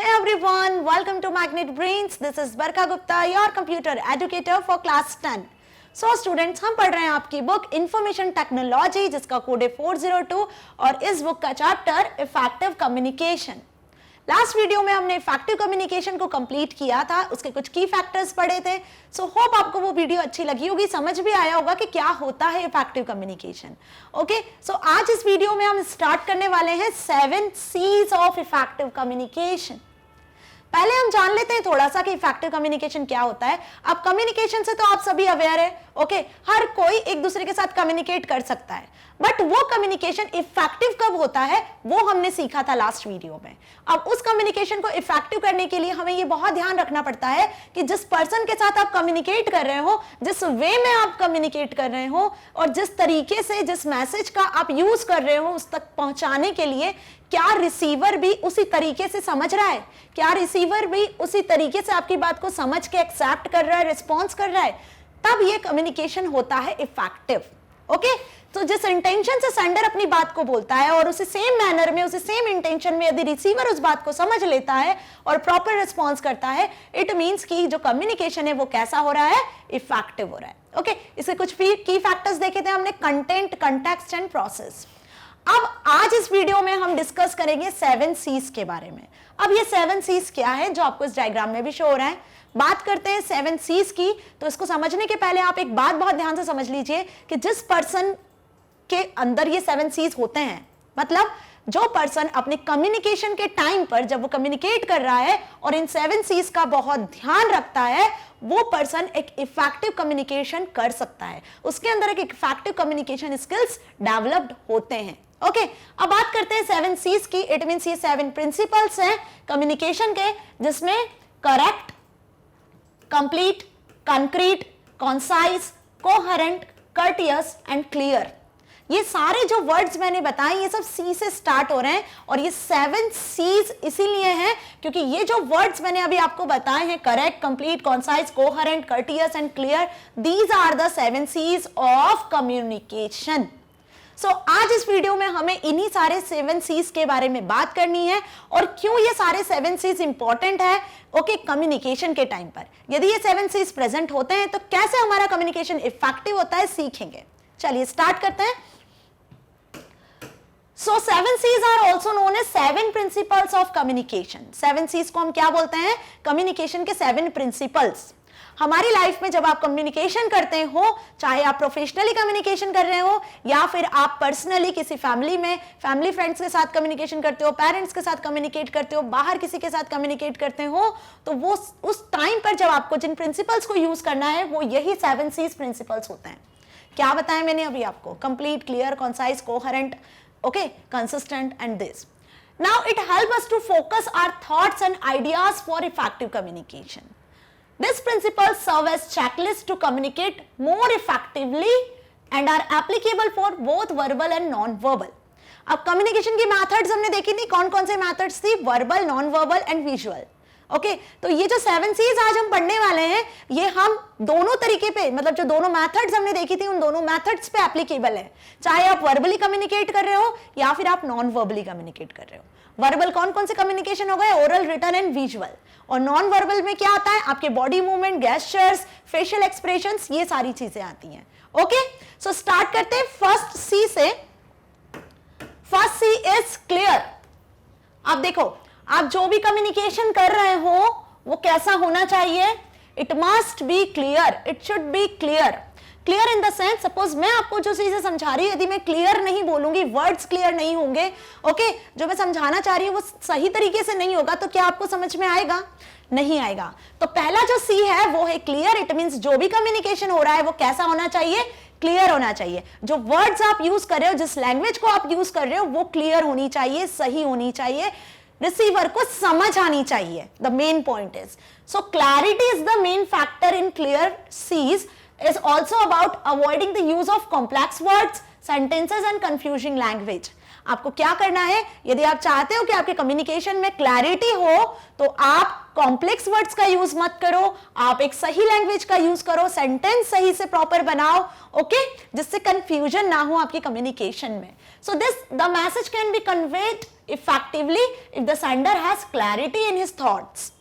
Hey everyone, welcome to Magnet Brains. This is Barka Gupta, your computer educator for class 10. So students, हम पढ़ रहे हैं आपकी book information technology जिसका code है 402 और इस बुक का chapter effective communication. Last video में हमने इफेक्टिव कम्युनिकेशन को कंप्लीट किया था, उसके कुछ की फैक्टर्स पढ़े थे। सो होप आपको वो वीडियो अच्छी लगी होगी, समझ भी आया होगा कि क्या होता है इफेक्टिव कम्युनिकेशन। ओके, सो आज इस वीडियो में हम स्टार्ट करने वाले हैं 7 C's ऑफ इफेक्टिव कम्युनिकेशन। पहले हम जान लेते हैं थोड़ा सा कि इफेक्टिव कम्युनिकेशन क्या होता है। अब कम्युनिकेशन से तो आप सभी अवेयर है, ओके, हर कोई एक दूसरे के साथ कम्युनिकेट कर सकता है, बट वो कम्युनिकेशन इफेक्टिव कब होता है वो हमने सीखा था लास्ट वीडियो में। अब उस कम्युनिकेशन को इफेक्टिव करने के लिए हमें ये बहुत ध्यान रखना पड़ता है कि जिस पर्सन के साथ आप कम्युनिकेट कर रहे हो, जिस वे में आप कम्युनिकेट कर रहे हो और जिस तरीके से जिस मैसेज का आप यूज कर रहे हो उस तक पहुंचाने के लिए क्या रिसीवर भी उसी तरीके से समझ रहा है, क्या रिसीवर भी उसी तरीके से आपकी बात को समझ के एक्सेप्ट कर रहा है, रिस्पॉन्स कर रहा है, तब ये कम्युनिकेशन होता है इफेक्टिव। ओके, तो जिस इंटेंशन से सेंडर अपनी बात को बोलता है और उसी सेम मैनर में, उसी सेम इंटेंशन में यदि रिसीवर उस बात को समझ लेता है और प्रॉपर रिस्पॉन्स करता है, इट मींस कि जो कम्युनिकेशन है वो कैसा हो रहा है, इफेक्टिव हो रहा है। ओके, इसे कुछ की फैक्टर्स देखे थे हमने, कंटेंट, कंटेक्स्ट एंड प्रोसेस। अब आज इस वीडियो में हम डिस्कस करेंगे 7 C's के बारे में। अब ये 7 C's क्या है जो आपको इस डायग्राम में भी शो हो रहा है। बात करते हैं 7 C's की, तो इसको समझने के पहले आप एक बात बहुत ध्यान से समझ लीजिए कि जिस पर्सन के अंदर ये 7 C's होते हैं, मतलब जो पर्सन अपने कम्युनिकेशन के टाइम पर जब वो कम्युनिकेट कर रहा है और इन 7 C's का बहुत ध्यान रखता है, वो पर्सन एक इफेक्टिव कम्युनिकेशन कर सकता है। उसके अंदर एक इफेक्टिव कम्युनिकेशन स्किल्स डेवलप्ड होते हैं। ओके, अब बात करते हैं 7 C's की। इट मींस ये 7 प्रिंसिपल्स हैं कम्युनिकेशन के, जिसमें correct, complete, concrete, concise, coherent, courteous and clear. ये सारे जो वर्ड्स मैंने बताए ये सब C से स्टार्ट हो रहे हैं और ये 7 C's इसीलिए हैं क्योंकि ये जो वर्ड्स मैंने अभी आपको बताए हैं, correct, complete, concise, coherent, courteous and clear, these are the 7 C's of communication. So आज इस वीडियो में हमें इन्हीं सारे 7 C's के बारे में बात करनी है और क्यों ये सारे 7 C's इंपॉर्टेंट है। ओके, कम्युनिकेशन के टाइम पर यदि ये 7 C's प्रेजेंट होते हैं तो कैसे हमारा कम्युनिकेशन इफेक्टिव होता है सीखेंगे। चलिए स्टार्ट करते हैं। So 7 C's are also known as 7 principles of communication. 7 C's को हम क्या बोलते हैं, कम्युनिकेशन के 7 प्रिंसिपल्स। हमारी लाइफ में जब आप कम्युनिकेशन करते हो, चाहे आप प्रोफेशनली कम्युनिकेशन कर रहे हो या फिर आप पर्सनली किसी फैमिली में फैमिली फ्रेंड्स के साथ कम्युनिकेशन करते हो, पेरेंट्स के साथ कम्युनिकेट करते हो, बाहर किसी के साथ कम्युनिकेट करते हो, तो वो उस टाइम पर जब आपको जिन प्रिंसिपल्स को यूज करना है वो यही 7 C's प्रिंसिपल्स होते हैं। क्या बताया मैंने अभी आपको, complete, clear, concise, coherent, okay, consistent and this. Now it helps us to focus our thoughts and ideas for effective communication. These principles serve as checklists to communicate more effectively and are applicable for both verbal and non-verbal. अब communication की methods हमने देखी थी, कौन कौन से methods थी, verbal, non verbal and visual. Okay, तो ये जो 7 C's आज हम पढ़ने वाले हैं ये हम दोनों तरीके पे, मतलब जो दोनों मेथड्स हमने देखी थी उन दोनों मेथड्स पे एप्लीकेबल है, चाहे आप वर्बली कम्युनिकेट कर रहे हो या फिर आप नॉन वर्बली कम्युनिकेट कर रहे हो। वर्बल कौन कौन से कम्युनिकेशन हो गए, ओरल, रिटन एंड विजुअल। और नॉन वर्बल में क्या आता है, आपके body movement, gestures, facial expressions, ये सारी चीजें आती हैं। ओके, सो स्टार्ट करते हैं फर्स्ट C से। First C is clear. अब देखो, आप जो भी कम्युनिकेशन कर रहे हो वो कैसा होना चाहिए, it must be clear, it should be clear. Clear in the sense, suppose मैं आपको जो चीजें समझा रही हूं, यदि मैं क्लियर नहीं बोलूंगी, वर्ड्स क्लियर नहीं होंगे, ओके, जो मैं समझाना चाह रही हूं वो सही तरीके से नहीं होगा, तो क्या आपको समझ में आएगा, नहीं आएगा। तो पहला जो C है वो है क्लियर। इट मींस जो भी कम्युनिकेशन हो रहा है वो कैसा होना चाहिए, क्लियर होना चाहिए। जो वर्ड्स आप यूज कर रहे हो, जिस लैंग्वेज को आप यूज कर रहे हो वो क्लियर होनी चाहिए, सही होनी चाहिए, रिसीवर को समझ आनी चाहिए। The main point is, so clarity is the main factor in clear C's is also about avoiding the use of complex words, sentences and confusing language. आपको क्या करना है, यदि आप चाहते हो कि आपके कम्युनिकेशन में क्लैरिटी हो तो आप कॉम्प्लेक्स वर्ड्स का यूज मत करो, आप एक सही लैंग्वेज का यूज करो, सेंटेंस सही से प्रॉपर बनाओ, ओके, जिससे कंफ्यूजन ना हो आपकी कम्युनिकेशन में। So the message can be conveyed effectively if the sender has clarity in his thoughts.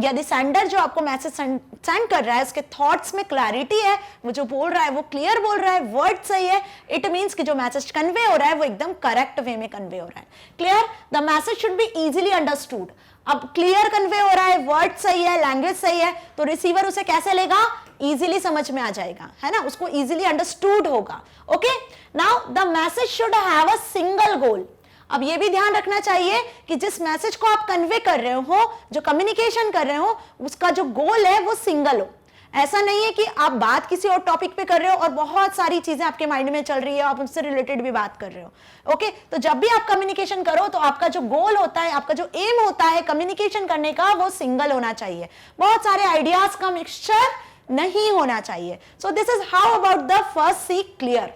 यदि सेंडर जो आपको मैसेज सेंड कर रहा है उसके थॉट्स में क्लैरिटी है, वो जो बोल रहा है वो क्लियर बोल रहा है, वर्ड सही है, इट मींस कि जो मैसेज कन्वे हो रहा है वो एकदम करेक्ट वे में कन्वे हो रहा है. Clear? The message should be easily understood. अब क्लियर कन्वे हो रहा है, वर्ड सही है, लैंग्वेज सही है, तो रिसीवर उसे कैसे लेगा? इजीली समझ में आ जाएगा, है ना, उसको इजीली अंडरस्टूड होगा. Okay, now the message should have a single गोल. अब ये भी ध्यान रखना चाहिए कि जिस मैसेज को आप कन्वे कर रहे हो, जो कम्युनिकेशन कर रहे हो, उसका जो गोल है वो सिंगल हो. ऐसा नहीं है कि आप बात किसी और टॉपिक पे कर रहे हो और बहुत सारी चीजें आपके माइंड में चल रही है, आप उससे रिलेटेड भी बात कर रहे हो. ओके, तो जब भी आप कम्युनिकेशन करो तो आपका जो गोल होता है, आपका जो एम होता है कम्युनिकेशन करने का, वो सिंगल होना चाहिए. बहुत सारे आइडियाज का मिक्सचर नहीं होना चाहिए. So this is how about the first C, clear.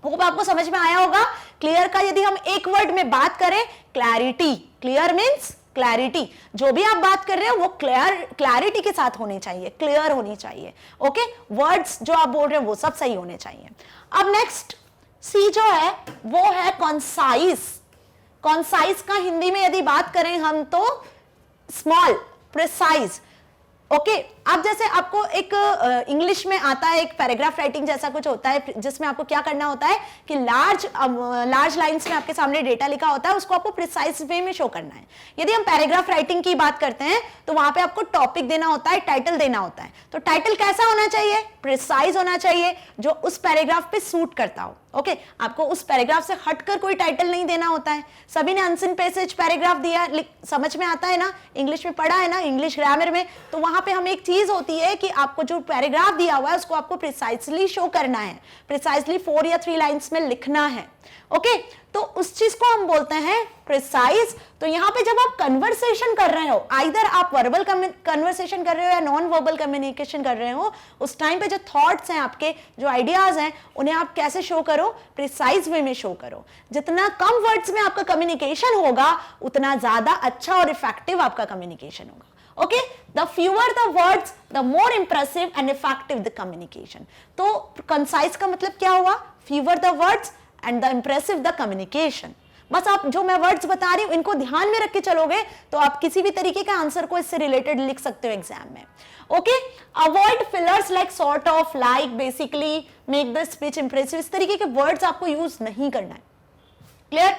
वो आपको समझ में आया होगा. क्लियर का यदि हम एक वर्ड में बात करें, क्लैरिटी. Clear means clarity. जो भी आप बात कर रहे हो वो क्लैरिटी के साथ होनी चाहिए, क्लियर होनी चाहिए. ओके, वर्ड्स जो आप बोल रहे हो वो सब सही होने चाहिए. अब नेक्स्ट सी जो है वो है कॉन्साइज. कॉन्साइज का हिंदी में यदि बात करें हम तो स्मॉल, प्रिसाइज. ओके, अब जैसे आपको एक इंग्लिश में आता है, एक पैराग्राफ राइटिंग जैसा कुछ होता है जिसमें आपको क्या करना होता है कि लार्ज लाइंस में आपके सामने डेटा लिखा होता है, उसको आपको प्रिसाइज वे में शो करना है. यदि हम पैराग्राफ राइटिंग की बात करते हैं तो वहां पे आपको टॉपिक देना होता है, टाइटल देना होता है. तो टाइटल कैसा होना चाहिए? प्रिसाइज होना चाहिए, जो उस पैराग्राफ पे सूट करता हो. ओके, आपको उस पैराग्राफ से हटकर कोई टाइटल नहीं देना होता है. सभी ने अनसीन पैसेज पैराग्राफ दिया, समझ में आता है ना, इंग्लिश में पढ़ा है ना, इंग्लिश ग्रामर में. तो वहां पे हम एक चीज होती है कि आपको जो पैराग्राफ दिया हुआ है उसको आपको प्रिसाइसली शो करना है, प्रिसाइसली 4 या 3 लाइंस में लिखना है. ओके, तो उस चीज को हम बोलते हैं प्रिसाइज. तो यहां पे जब आप कन्वर्सेशन कर रहे हो, आइदर आप वर्बल कन्वर्सेशन कर रहे हो या नॉन वर्बल कम्युनिकेशन कर रहे हो, उस टाइम पे जो थॉट्स हैं आपके, जो आइडियाज हैं, उन्हें आप कैसे शो करो? प्रिसाइज वे में शो करो. जितना कम वर्ड्स में आपका कम्युनिकेशन होगा उतना ज्यादा अच्छा और इफेक्टिव आपका कम्युनिकेशन होगा. Okay, the fewer the words, the more impressive and effective the communication. तो concise का मतलब क्या हुआ? Fewer the words and the impressive the communication. बस आप जो मैं वर्ड्स बता रही हूं इनको ध्यान में रख के चलोगे तो आप किसी भी तरीके का आंसर को इससे रिलेटेड लिख सकते हो एग्जाम में. Okay, avoid fillers like sort of, like, basically, make the speech impressive. इस तरीके के वर्ड्स आपको यूज नहीं करना है. क्लियर?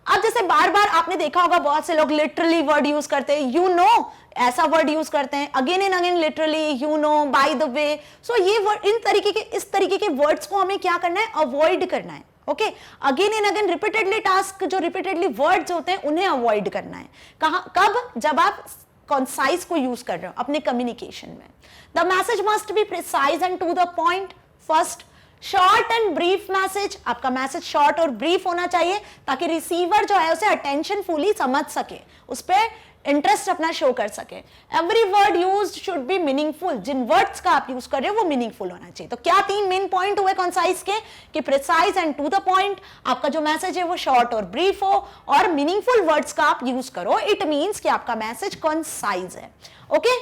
अब जैसे बार बार आपने देखा होगा बहुत से लोग लिटरली वर्ड यूज करते हैं, यू नो, ऐसा वर्ड यूज करते हैं, again and again literally, you know, by the way. So ये वर्ड, इस तरीके के वर्ड्स को हमें क्या करना है? अवॉइड करना है. Okay, again and again repeatedly task, जो रिपीटेडली वर्ड्स होते हैं उन्हें अवॉइड करना है. कब? जब आप कॉन्साइज को यूज कर रहे हो अपने कम्युनिकेशन में. The message must be precise and to the point. First, short and brief message. आपका मैसेज शॉर्ट और ब्रीफ होना चाहिए ताकि रिसीवर जो है उसे अटेंशन फुली समझ सके, उस पर इंटरेस्ट अपना शो कर सके. Every word used should be meaningful. जिन वर्ड्स का आप यूज कर रहे हो वो मीनिंगफुल होना चाहिए. तो क्या 3 मेन पॉइंट हुए कॉन्साइज के? कि precise and to the point, आपका जो मैसेज है वो शॉर्ट और ब्रीफ हो, और मीनिंगफुल वर्ड्स का आप यूज करो. इट मींस कि आपका मैसेज कॉन्साइज है. Okay,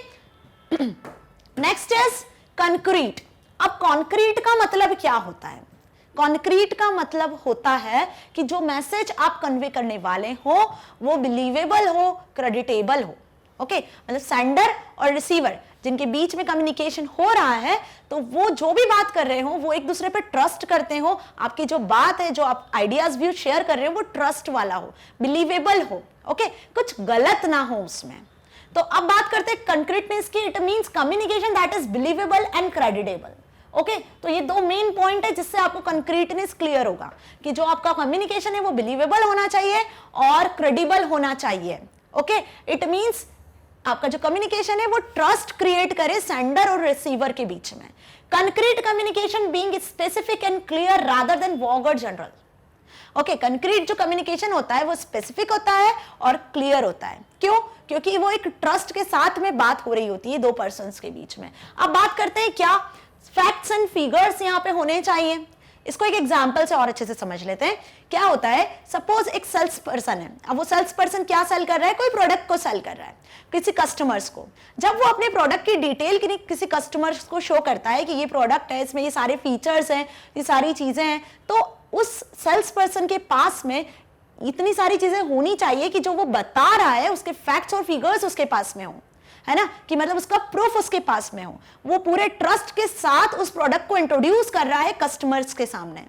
next is concrete. अब कॉन्क्रीट का मतलब क्या होता है? कॉन्क्रीट का मतलब होता है कि जो मैसेज आप कन्वे करने वाले हो वो बिलीवेबल हो, क्रेडिटेबल हो. ओके, मतलब सेंडर और रिसीवर जिनके बीच में कम्युनिकेशन हो रहा है, तो वो जो भी बात कर रहे हो वो एक दूसरे पे ट्रस्ट करते हो. आपकी जो बात है, जो आप आइडियाज व्यू शेयर कर रहे हो वो ट्रस्ट वाला हो, बिलीवेबल हो. ओके, कुछ गलत ना हो उसमें. तो अब बात करते हैं कंक्रीटनेस की. It means communication that is believable and creditable. Okay, तो ये 2 मेन पॉइंट है जिससे आपको कंक्रीटनेस क्लियर होगा कि जो आपका कम्युनिकेशन है वो बिलीवेबल होना चाहिए और क्रेडिबल होना चाहिए. ओके, इट मींस आपका जो कम्युनिकेशन है वो ट्रस्ट क्रिएट करे सेंडर और रिसीवर के बीच में. Concrete communication being specific and clear rather than vague और जनरल. ओके, कंक्रीट जो कम्युनिकेशन होता है वो स्पेसिफिक होता है और क्लियर होता है. क्यों? क्योंकि वो एक ट्रस्ट के साथ में बात हो रही होती है 2 पर्सन्स के बीच में. अब बात करते हैं क्या फैक्ट्स एंड फिगर्स यहाँ पे होने चाहिए. इसको एक एग्जांपल से और अच्छे से समझ लेते हैं. क्या होता है, सपोज एक सेल्स पर्सन है. अब वो सेल्स पर्सन क्या सेल कर रहा है? कोई प्रोडक्ट को सेल कर रहा है किसी कस्टमर्स को. जब वो अपने प्रोडक्ट की डिटेल किसी कस्टमर्स को शो करता है कि ये प्रोडक्ट है, इसमें ये सारे फीचर्स हैं, ये सारी चीजें हैं, तो उस सेल्स पर्सन के पास में इतनी सारी चीजें होनी चाहिए कि जो वो बता रहा है उसके फैक्ट्स और फिगर्स उसके पास में हो, है ना, कि मतलब उसका प्रूफ उसके पास में हो, वो पूरे ट्रस्ट के साथ उस प्रोडक्ट को इंट्रोड्यूस कर रहा है कस्टमर्स के सामने।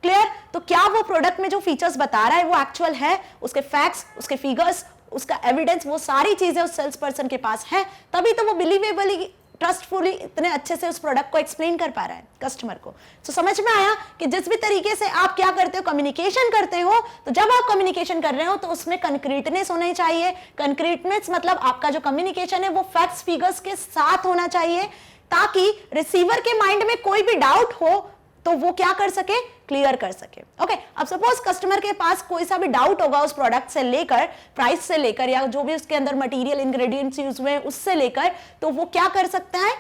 क्लियर? तो क्या वो प्रोडक्ट में जो फीचर्स बता रहा है वो एक्चुअल है, उसके फैक्ट्स, उसके फिगर्स, उसका एविडेंस, वो सारी चीजें उस सेल्स पर्सन के पास है, तभी तो वो बिलीवेबली, ट्रस्टफुली इतने अच्छे से उस प्रोडक्ट को एक्सप्लेन कर पा रहा है कस्टमर को। तो समझ में आया कि जिस भी तरीके से आप क्या करते हो, कम्युनिकेशन करते हो, तो जब आप कम्युनिकेशन कर रहे हो तो उसमें कंक्रीटनेस होनी चाहिए। कंक्रीटनेस मतलब आपका जो कम्युनिकेशन है वो फैक्ट्स फिगर्स के साथ होना चाहिए, ताकि रिसीवर के माइंड में कोई भी डाउट हो तो वो क्या कर सके, क्लियर कर सके। ओके, अब सपोज कस्टमर के पास कोई सा भी डाउट होगा उस प्रोडक्ट से लेकर, प्राइस से लेकर, या जो भी उसके अंदर मटेरियल इंग्रेडिएंट्स यूज हुए उससे लेकर, तो वो क्या कर सकता है,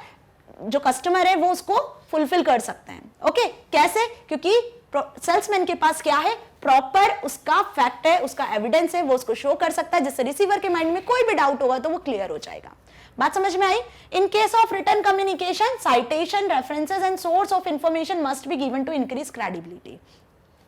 जो कस्टमर है वो उसको फुलफिल कर सकते हैं। ओके, कैसे? क्योंकि सेल्समैन के पास क्या है, प्रॉपर उसका फैक्ट है, उसका एविडेंस है, वो उसको शो कर सकता है, जिससे रिसीवर के माइंड में कोई भी डाउट होगा तो वो क्लियर हो जाएगा। बात समझ में आई? In case of written communication, citation, references and source of information must be given to increase credibility.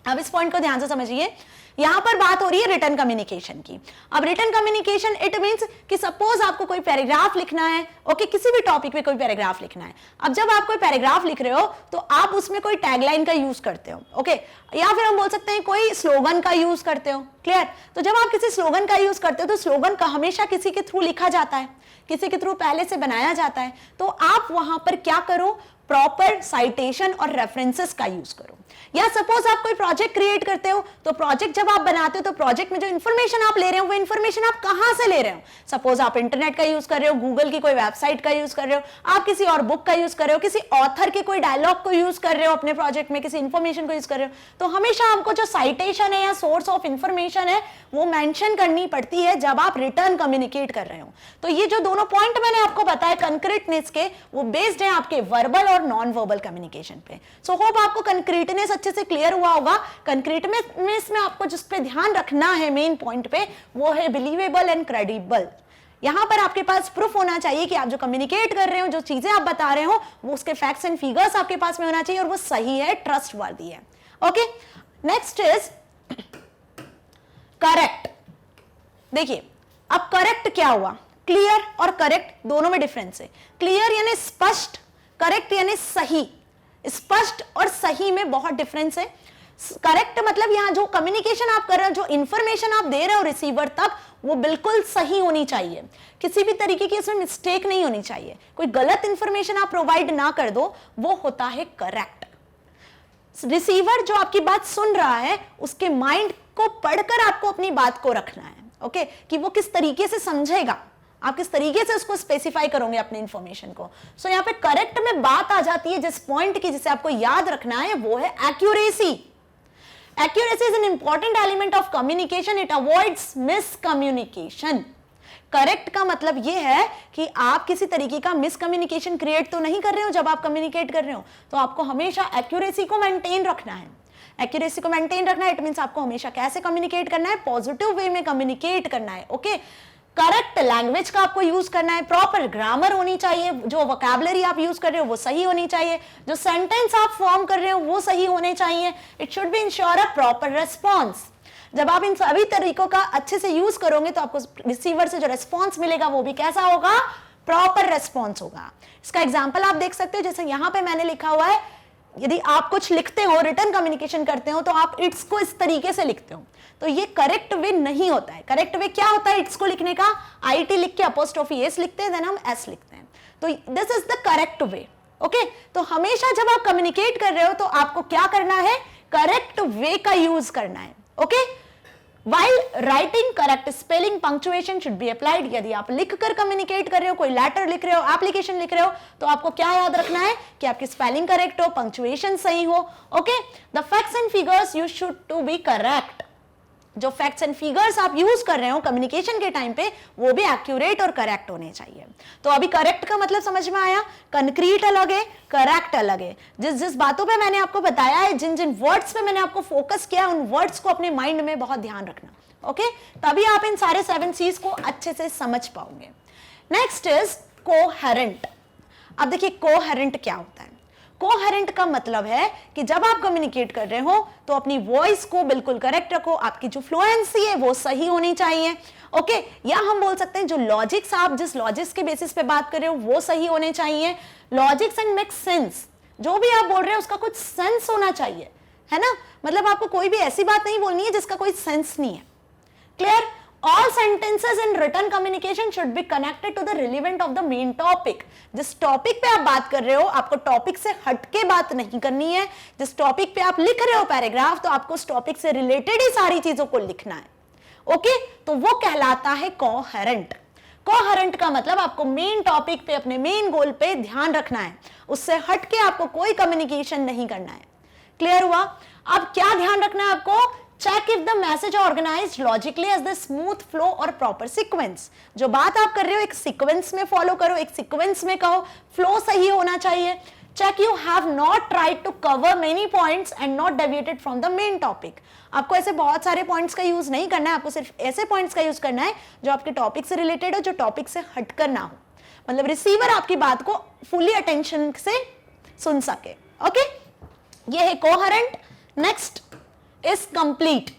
अब इस पॉइंट को ध्यान से समझिए, यहां पर बात हो रही है रिटन कम्युनिकेशन की। अब रिटन कम्युनिकेशन इट मींस कि सपोज आपको कोई पैराग्राफ लिखना है, ओके, किसी भी टॉपिक पे कोई पैराग्राफ लिखना है। अब जब आप कोई पैराग्राफ लिख रहे हो तो आप उसमें कोई टैगलाइन का यूज करते हो, ओके, या फिर हम बोल सकते हैं कोई स्लोगन का यूज करते हो। क्लियर? तो जब आप किसी स्लोगन का यूज करते हो तो स्लोगन का हमेशा किसी के थ्रू लिखा जाता है, किसी के थ्रू पहले से बनाया जाता है। तो आप वहां पर क्या करो, प्रॉपर साइटेशन और रेफरेंसेस का यूज करो। या सपोज आप कोई प्रोजेक्ट क्रिएट करते हो, तो प्रोजेक्ट जब आप बनाते हो तो प्रोजेक्ट में जो इन्फॉर्मेशन आप ले रहे हो वो इन्फॉर्मेशन आप कहां से ले रहे हो। सपोज आप इंटरनेट का यूज कर रहे हो, गूगल की कोई वेबसाइट का यूज कर रहे हो, आप किसी और बुक का यूज कर रहे हो, किसी ऑथर के कोई डायलॉग को यूज कर रहे हो अपने प्रोजेक्ट में, किसी इन्फॉर्मेशन को यूज कर रहे हो, तो हमेशा हमको जो साइटेशन है या सोर्स ऑफ इंफॉर्मेशन है वो मेंशन करनी पड़ती है जब आप रिटर्न कम्युनिकेट कर रहे हो। तो ये जो दोनों पॉइंट मैंने आपको बताया कंक्रीटनेस के, वो बेस्ड है आपके वर्बल और नॉन वर्बल कम्युनिकेशन पे। सो होप आपको कंक्रीटनेस अच्छे से क्लियर हुआ होगा। कंक्रीटनेस में आपको जिस पे ध्यान रखना है मेन पॉइंट पे, वो है बिलीवेबल एंड क्रेडिबल। यहां पर आपके पास प्रूफ होना चाहिए कि आप जो कम्युनिकेट कर रहे हो, जो चीजें आप बता रहे हो, वो उसके फैक्ट्स एंड फिगर्स आपके पास में होना चाहिए और वो सही है, ट्रस्टवर्दी है। Okay, next is correct. देखिए, अब करेक्ट क्या हुआ, क्लियर और करेक्ट दोनों में डिफरेंस है। क्लियर यानी स्पष्ट, करेक्ट यानी सही। स्पष्ट और सही में बहुत डिफरेंस है। करेक्ट मतलब यहां जो कम्युनिकेशन आप कर रहे हो, जो इंफॉर्मेशन आप दे रहे हो रिसीवर तक, वो बिल्कुल सही होनी चाहिए, किसी भी तरीके की इसमें मिस्टेक नहीं होनी चाहिए, कोई गलत इंफॉर्मेशन आप प्रोवाइड ना कर दो, वो होता है करेक्ट। रिसीवर जो आपकी बात सुन रहा है उसके माइंड को पढ़कर आपको अपनी बात को रखना है, ओके, कि वो किस तरीके से समझेगा, आप किस तरीके से उसको स्पेसिफाई करोगे अपने इंफॉर्मेशन को। सो यहाँ पे करेक्ट में बात आ जाती है जिस पॉइंट की, जिसे आपको याद रखना है, वो है accuracy. Accuracy is an important element of communication, it avoids miscommunication. Correct का मतलब यह है कि आप किसी तरीके का मिसकम्युनिकेशन क्रिएट तो नहीं कर रहे हो जब आप कम्युनिकेट कर रहे हो, तो आपको हमेशा एक्यूरेसी को मेंटेन रखना है। एक्यूरेसी को मेंटेन रखना है, इट मींस आपको हमेशा कैसे कम्युनिकेट करना है, पॉजिटिव वे में कम्युनिकेट करना है। ओके, करेक्ट लैंग्वेज का आपको यूज करना है, प्रॉपर ग्रामर होनी चाहिए, जो वोकैबुलरी आप यूज कर रहे हो वो सही होनी चाहिए, जो सेंटेंस आप फॉर्म कर रहे हो वो सही होने चाहिए। It should be ensure a proper response. जब आप इन सभी तरीकों का अच्छे से यूज करोगे तो आपको रिसीवर से जो रेस्पॉन्स मिलेगा वो भी कैसा होगा, प्रॉपर रेस्पॉन्स होगा। इसका एग्जाम्पल आप देख सकते हो, जैसे यहां पे मैंने लिखा हुआ है, यदि आप कुछ लिखते हो, रिटर्न कम्युनिकेशन करते हो, तो आप इट्स को इस तरीके से लिखते हो, तो ये करेक्ट वे नहीं होता है। करेक्ट वे क्या होता है इट्स को लिखने का, आईटी लिख के अपोस्ट्रोफी एस लिखते हैं, देन हम एस लिखते हैं, तो this is the correct way. Okay, तो हमेशा जब आप कम्युनिकेट कर रहे हो तो आपको क्या करना है, करेक्ट वे का यूज करना है। Okay, While writing, correct spelling, punctuation should be applied। यदि आप लिखकर कम्युनिकेट कर रहे हो, कोई लेटर लिख रहे हो, एप्लीकेशन लिख रहे हो, तो आपको क्या याद रखना है कि आपकी स्पेलिंग करेक्ट हो, पंक्चुएशन सही हो। Okay, the facts and figures you should to be correct. जो फैक्ट्स एंड फिगर्स आप यूज कर रहे हो कम्युनिकेशन के टाइम पे, वो भी एक्यूरेट और करेक्ट होने चाहिए। तो अभी करेक्ट का मतलब समझ में आया, कंक्रीट अलग है, करेक्ट अलग है। जिस जिस बातों पे मैंने आपको बताया है, जिन जिन वर्ड्स पे मैंने आपको फोकस किया, उन वर्ड्स को अपने माइंड में बहुत ध्यान रखना। ओके, तभी आप इन सारे 7 C's को अच्छे से समझ पाओगे। Next is coherent. अब देखिए कोहेरेंट क्या होता है। कोहेरेंट का मतलब है कि जब आप कम्युनिकेट कर रहे हो तो अपनी वॉइस को बिल्कुल करेक्ट रखो, आपकी जो फ्लुएंसी है वो सही होनी चाहिए। ओके, या हम बोल सकते हैं जो लॉजिक्स, आप जिस लॉजिक्स के बेसिस पे बात कर रहे हो वो सही होने चाहिए। लॉजिक्स एंड मेक सेंस, जो भी आप बोल रहे हो उसका कुछ सेंस होना चाहिए, है ना। मतलब आपको कोई भी ऐसी बात नहीं बोलनी है जिसका कोई सेंस नहीं है। Clear? All sentences in written communication should be connected to the relevant of the main topic. जिस टॉपिक पे आप बात कर रहे हो आपको टॉपिक से हटके बात नहीं करनी है। जिस टॉपिक पे आप लिख रहे हो पैराग्राफ, तो आपको उस टॉपिक से रिलेटेड ही सारी चीजों को लिखना है। ओके, तो वो कहलाता है कोहेरेंट। कोहेरेंट का मतलब आपको मेन टॉपिक पे, अपने मेन गोल पे ध्यान रखना है, उससे हटके आपको कोई कम्युनिकेशन नहीं करना है। क्लियर हुआ? अब क्या ध्यान रखना है आपको? Check if the message organised logically as the smooth flow और प्रॉपर सीक्वेंस। जो बात आप कर रहे हो एक सीक्वेंस में फॉलो करो, एक सीक्वेंस में कहो, फ्लो सही होना चाहिए। Check you have not tried to cover many points and not deviated from the main topic. आपको ऐसे बहुत सारे पॉइंट्स का यूज नहीं करना है, आपको सिर्फ ऐसे पॉइंट्स का यूज करना है जो आपके टॉपिक से रिलेटेड हो, जो टॉपिक से हटकर ना हो। मतलब रिसीवर आपकी बात को फुली अटेंशन से सुन सके। ओके, ये है कोहेरेंट। Next is complete.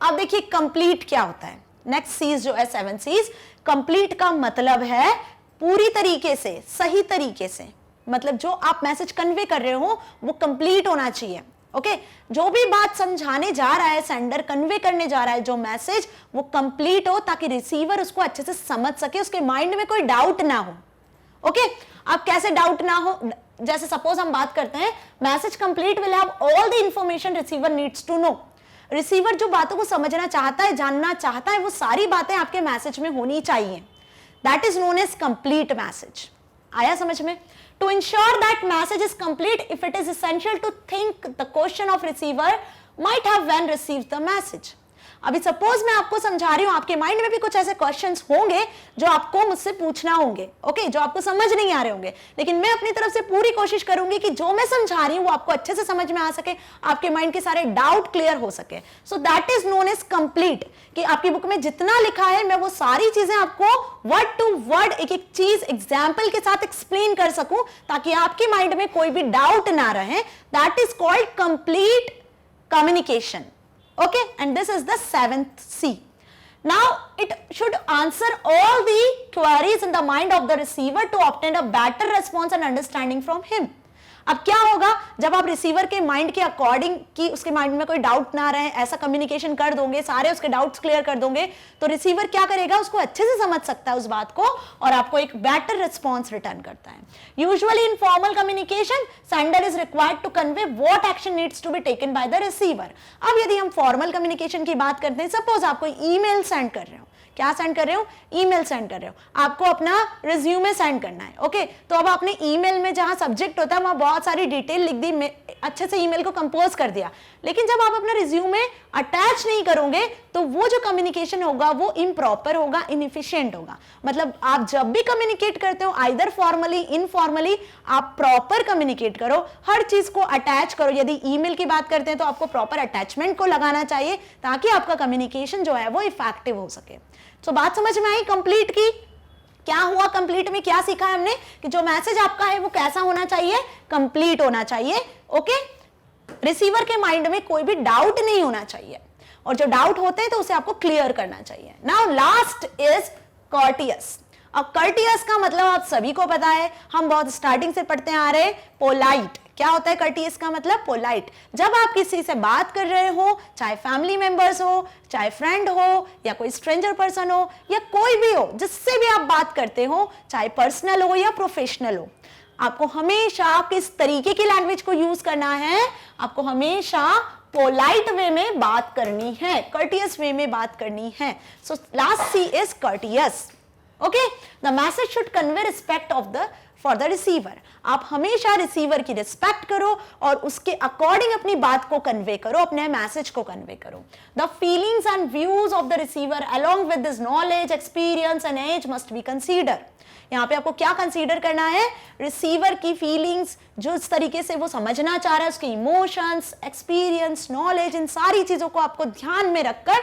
अब देखिए कंप्लीट क्या होता है। नेक्स्ट सीज जो है 7 सीज, कंप्लीट का मतलब है पूरी तरीके से, सही तरीके से। मतलब जो आप मैसेज कन्वे कर रहे हो वो कंप्लीट होना चाहिए। ओके, जो भी बात समझाने जा रहा है सेंडर, कन्वे करने जा रहा है जो मैसेज, वो कंप्लीट हो ताकि रिसीवर उसको अच्छे से समझ सके, उसके माइंड में कोई डाउट ना हो। ओके, अब कैसे डाउट ना हो? जैसे सपोज हम बात करते हैं message complete will have all the information receiver needs to know. Receiver जो बातों को समझना चाहता है, जानना चाहता है, वो सारी बातें आपके मैसेज में होनी चाहिए। That is known as complete message. आया समझ में? To ensure that message is complete, if it is essential to think the question of receiver might have when received the message. अभी सपोज मैं आपको समझा रही हूं, आपके माइंड में भी कुछ ऐसे क्वेश्चंस होंगे जो आपको मुझसे पूछना होंगे, ओके, जो आपको समझ नहीं आ रहे होंगे, लेकिन मैं अपनी तरफ से पूरी कोशिश करूंगी कि जो मैं समझा रही हूं वो आपको अच्छे से समझ में आ सके, आपके माइंड के सारे डाउट क्लियर हो सके। So that is known as complete, कि आपकी बुक में जितना लिखा है मैं वो सारी चीजें आपको वर्ड टू वर्ड, एक एक चीज एग्जाम्पल के साथ एक्सप्लेन कर सकूं ताकि आपके माइंड में कोई भी डाउट ना रहे। That is called complete communication. Okay, and this is the 7th C. Now it should answer all the queries in the mind of the receiver to obtain a better response and understanding from him. अब क्या होगा जब आप receiver के mind के according, कि उसके mind में कोई डाउट ना रहे, ऐसा कम्युनिकेशन कर दोगे, सारे उसके डाउट्स क्लियर कर दोगे, तो रिसीवर क्या करेगा, उसको अच्छे से समझ सकता है उस बात को और आपको एक बेटर रिस्पॉन्स रिटर्न करता है। Usually in formal communication sender is required to convey what action needs to be taken by the receiver. अब यदि हम फॉर्मल कम्युनिकेशन की बात करते हैं, सपोज आप कोई ईमेल सेंड कर रहे हो, क्या सेंड कर रहे हो, ईमेल सेंड कर रहे हो, आपको अपना रिज्यूमे सेंड करना है। ओके, तो अब आपने ईमेल में जहां सब्जेक्ट होता है वहां बहुत सारी डिटेल लिख दी, अच्छे से ईमेल को कंपोज कर दिया, लेकिन जब आप अपना रिज्यूमे अटैच नहीं करोगे तो वो जो कम्युनिकेशन होगा वो इम्प्रॉपर होगा, इनएफिशिएंट होगा। मतलब आप जब भी कम्युनिकेट करते हो, आइदर फॉर्मली इनफॉर्मली, आप प्रॉपर कम्युनिकेट करो, हर चीज को अटैच करो। यदि ईमेल की बात करते हैं तो आपको प्रॉपर अटैचमेंट को लगाना चाहिए ताकि आपका कम्युनिकेशन जो है वो इफेक्टिव हो सके। तो बात समझ में आई कंप्लीट की? क्या हुआ कंप्लीट में, क्या सीखा हमने कि जो मैसेज आपका है वो कैसा होना चाहिए, कंप्लीट होना चाहिए। ओके, रिसीवर के माइंड में कोई भी डाउट नहीं होना चाहिए, और जो डाउट होते हैं तो उसे आपको क्लियर करना चाहिए। Now last is courteous. अब कर्टियस का मतलब आप सभी को पता है, हम बहुत स्टार्टिंग से पढ़ते आ रहे, पोलाइट। क्या होता है कर्टियस का मतलब? पोलाइट। जब आप किसी से बात कर रहे हो, चाहे फैमिली मेंबर्स हो, चाहे फ्रेंड हो, या कोई स्ट्रेंजर पर्सन हो, या कोई भी हो जिससे भी आप बात करते हो, चाहे पर्सनल हो या प्रोफेशनल हो, आपको हमेशा किस तरीके की लैंग्वेज को यूज करना है? आपको हमेशा पोलाइट वे में बात करनी है, कर्टियस वे में बात करनी है। So last C is courteous. Okay, the message should convey respect of the for the receiver. आप हमेशा रिसीवर की रिस्पेक्ट करो और उसके अकॉर्डिंग अपनी बात को कन्वे करो, अपने मैसेज को कन्वे करो। The feelings and views of the receiver along with this knowledge, experience and age must be consider. यहाँ पे आपको क्या कंसीडर करना है? रिसीवर की फीलिंग्स, जो इस तरीके से वो समझना चाह रहा है, उसके इमोशंस, एक्सपीरियंस, नॉलेज, इन सारी चीजों को आपको ध्यान में रखकर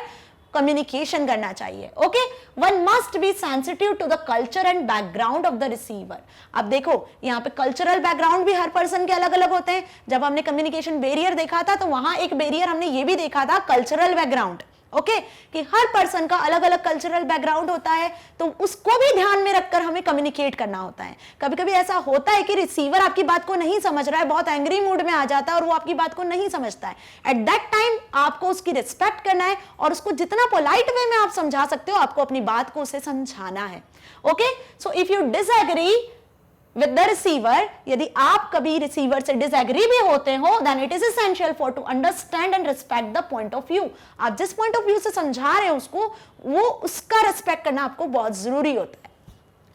कम्युनिकेशन करना चाहिए। Okay, one must be sensitive to the culture and background of the receiver. अब देखो यहाँ पे कल्चरल बैकग्राउंड भी हर पर्सन के अलग अलग होते हैं। जब हमने कम्युनिकेशन बैरियर देखा था तो वहां एक बैरियर हमने ये भी देखा था, कल्चरल बैकग्राउंड। ओके, कि हर पर्सन का अलग अलग कल्चरल बैकग्राउंड होता है, तो उसको भी ध्यान में रखकर हमें कम्युनिकेट करना होता है। कभी कभी ऐसा होता है कि रिसीवर आपकी बात को नहीं समझ रहा है, बहुत एंग्री मूड में आ जाता है और वो आपकी बात को नहीं समझता है। एट दैट टाइम आपको उसकी रिस्पेक्ट करना है और उसको जितना पोलाइट वे में आप समझा सकते हो, आपको अपनी बात को उसे समझाना है। Okay, so if you disagree with the receiver, यदि आप कभी रिसीवर से डिसएग्री भी होते हो, then it is essential for to understand and respect the point of view. आप जिस पॉइंट ऑफ व्यू से समझा रहे हो उसको, वो उसका रिस्पेक्ट करना आपको बहुत जरूरी होता है।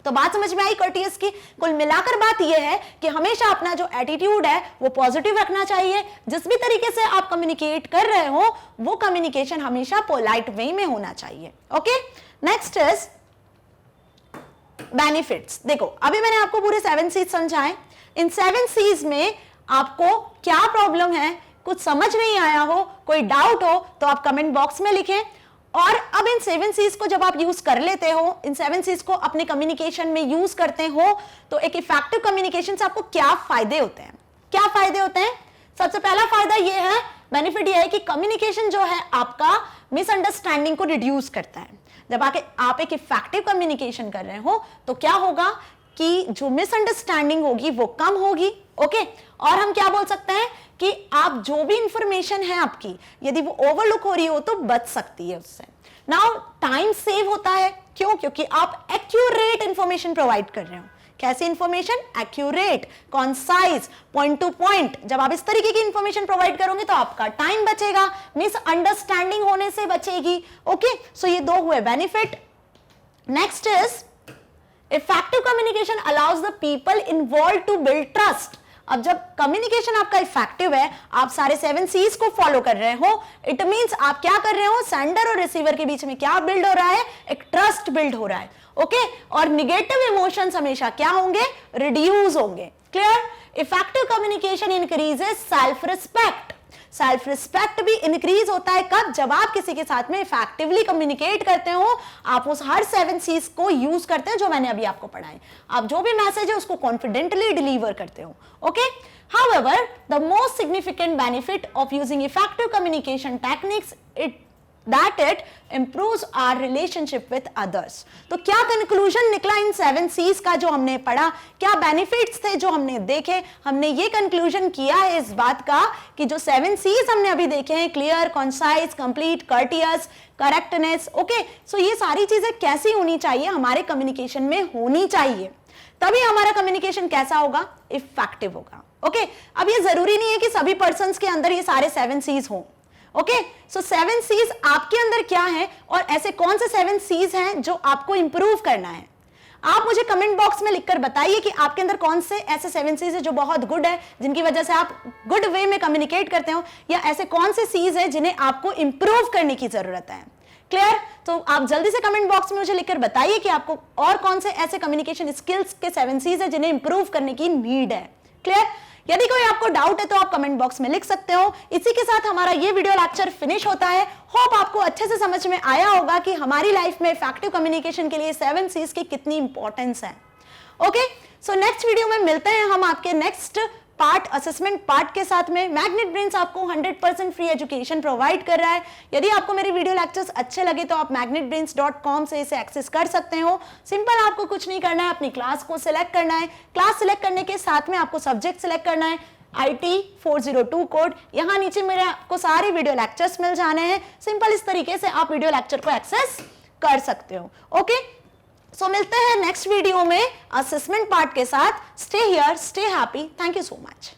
तो बात समझ में आई कर्टियस की? कुल मिलाकर बात यह है कि हमेशा अपना जो एटीट्यूड है वो पॉजिटिव रखना चाहिए। जिस भी तरीके से आप कम्युनिकेट कर रहे हो वो कम्युनिकेशन हमेशा पोलाइट वे में होना चाहिए। Okay, next is benefits. देखो अभी मैंने आपको पूरे 7 C's समझाए। इन 7 C's में आपको क्या प्रॉब्लम है, कुछ समझ नहीं आया हो, कोई डाउट हो तो आप कमेंट बॉक्स में लिखें। और अब इन 7 C's को जब आप यूज कर लेते हो, इन 7 C's को अपने कम्युनिकेशन में यूज करते हो, तो एक इफेक्टिव कम्युनिकेशन से आपको क्या फायदे होते हैं? क्या फायदे होते हैं? सबसे पहला फायदा यह है, बेनिफिट यह है कि कम्युनिकेशन जो है आपका मिसअंडरस्टैंडिंग को रिड्यूस करता है। जब आप एक इफेक्टिव कम्युनिकेशन कर रहे हो तो क्या होगा कि जो मिसअंडरस्टैंडिंग होगी वो कम होगी। ओके, और हम क्या बोल सकते हैं कि आप जो भी इंफॉर्मेशन है आपकी, यदि वो ओवरलुक हो रही हो तो बच सकती है उससे। नाउ टाइम सेव होता है, क्यों? क्योंकि आप एक्यूरेट इंफॉर्मेशन प्रोवाइड कर रहे हो। कैसी information? Accurate, concise, point two point. जब आप इस तरीके की इंफॉर्मेशन प्रोवाइड करोगे तो आपका टाइम बचेगा, मिसअंडरस्टैंडिंग होने से बचेगी। ओके, सो ये 2 हुए benefit. Next is effective communication allows the people involve to build trust. अब जब कम्युनिकेशन आपका इफेक्टिव है, आप सारे 7 C's को फॉलो कर रहे हो, इट मींस आप क्या कर रहे हो, सेंडर और रिसीवर के बीच में क्या बिल्ड हो रहा है? एक ट्रस्ट बिल्ड हो रहा है। ओके, और निगेटिव इमोशंस हमेशा क्या होंगे? रिड्यूस होंगे। Clear? Effective communication increases self respect. Self respect भी इंक्रीज होता है कब? जब आप किसी के साथ में इफेक्टिवली कम्युनिकेट करते हो, आप उस हर 7 C's को यूज करते हो जो मैंने अभी आपको पढ़ाए। आप जो भी मैसेज है उसको कॉन्फिडेंटली डिलीवर करते हो। Okay, however the most significant benefit of using effective communication techniques that it improves our relationship with others। तो क्या कंक्लूजन निकला इन 7 C's का जो हमने पढ़ा? क्या बेनिफिट्स थे जो हमने देखे? हमने ये कंक्लूजन किया है इस बात का कि जो 7 C's हमने अभी देखे हैं, clear, concise, complete, courteous, correctness, okay, so ये सारी चीजें कैसी होनी चाहिए? हमारे कम्युनिकेशन में होनी चाहिए, तभी हमारा कम्युनिकेशन कैसा होगा? इफेक्टिव होगा। ओके, अब ये जरूरी नहीं है कि सभी पर्सन्स के अंदर ये सारे 7 C's हों। ओके, सो 7 C's आपके अंदर क्या है और ऐसे कौन से 7 C's हैं जो आपको इंप्रूव करना है? आप मुझे कमेंट बॉक्स में लिखकर बताइए कि आपके अंदर कौन से ऐसे 7 C's है जो बहुत गुड है, जिनकी वजह से आप गुड वे में कम्युनिकेट करते हो, या ऐसे कौन से C's है जिन्हें आपको इंप्रूव करने की जरूरत है। क्लियर? तो आप जल्दी से कमेंट बॉक्स में मुझे लिखकर बताइए कि आपको और कौन से ऐसे कम्युनिकेशन स्किल्स के 7 C's है जिन्हें इंप्रूव करने की नीड है। क्लियर? यदि कोई आपको डाउट है तो आप कमेंट बॉक्स में लिख सकते हो। इसी के साथ हमारा ये वीडियो लेक्चर फिनिश होता है। होप आपको अच्छे से समझ में आया होगा कि हमारी लाइफ में इफेक्टिव कम्युनिकेशन के लिए 7 C's की कितनी इंपॉर्टेंस है। ओके, सो नेक्स्ट वीडियो में मिलते हैं हम आपके नेक्स्ट पार्ट, असेसमेंट पार्ट के साथ में। मैग्नेट ब्रेन्स आपको 100% फ्री एजुकेशन प्रोवाइड कर रहा है। यदि आपको मेरे वीडियो लेक्चर्स अच्छे लगे तो आप magnetbrains.com से इसे एक्सेस कर सकते हो। सिंपल, आपको कुछ नहीं करना है, अपनी क्लास को सिलेक्ट करना है। क्लास सिलेक्ट करने के साथ में आपको सब्जेक्ट सिलेक्ट करना है, IT 402 कोड। यहाँ नीचे मेरे आपको सारे वीडियो लेक्चर्स मिल जाने हैं। सिंपल, इस तरीके से आप वीडियो लेक्चर को एक्सेस कर सकते हो। ओके, सो मिलते हैं नेक्स्ट वीडियो में असेसमेंट पार्ट के साथ। Stay here, stay happy. Thank you so much.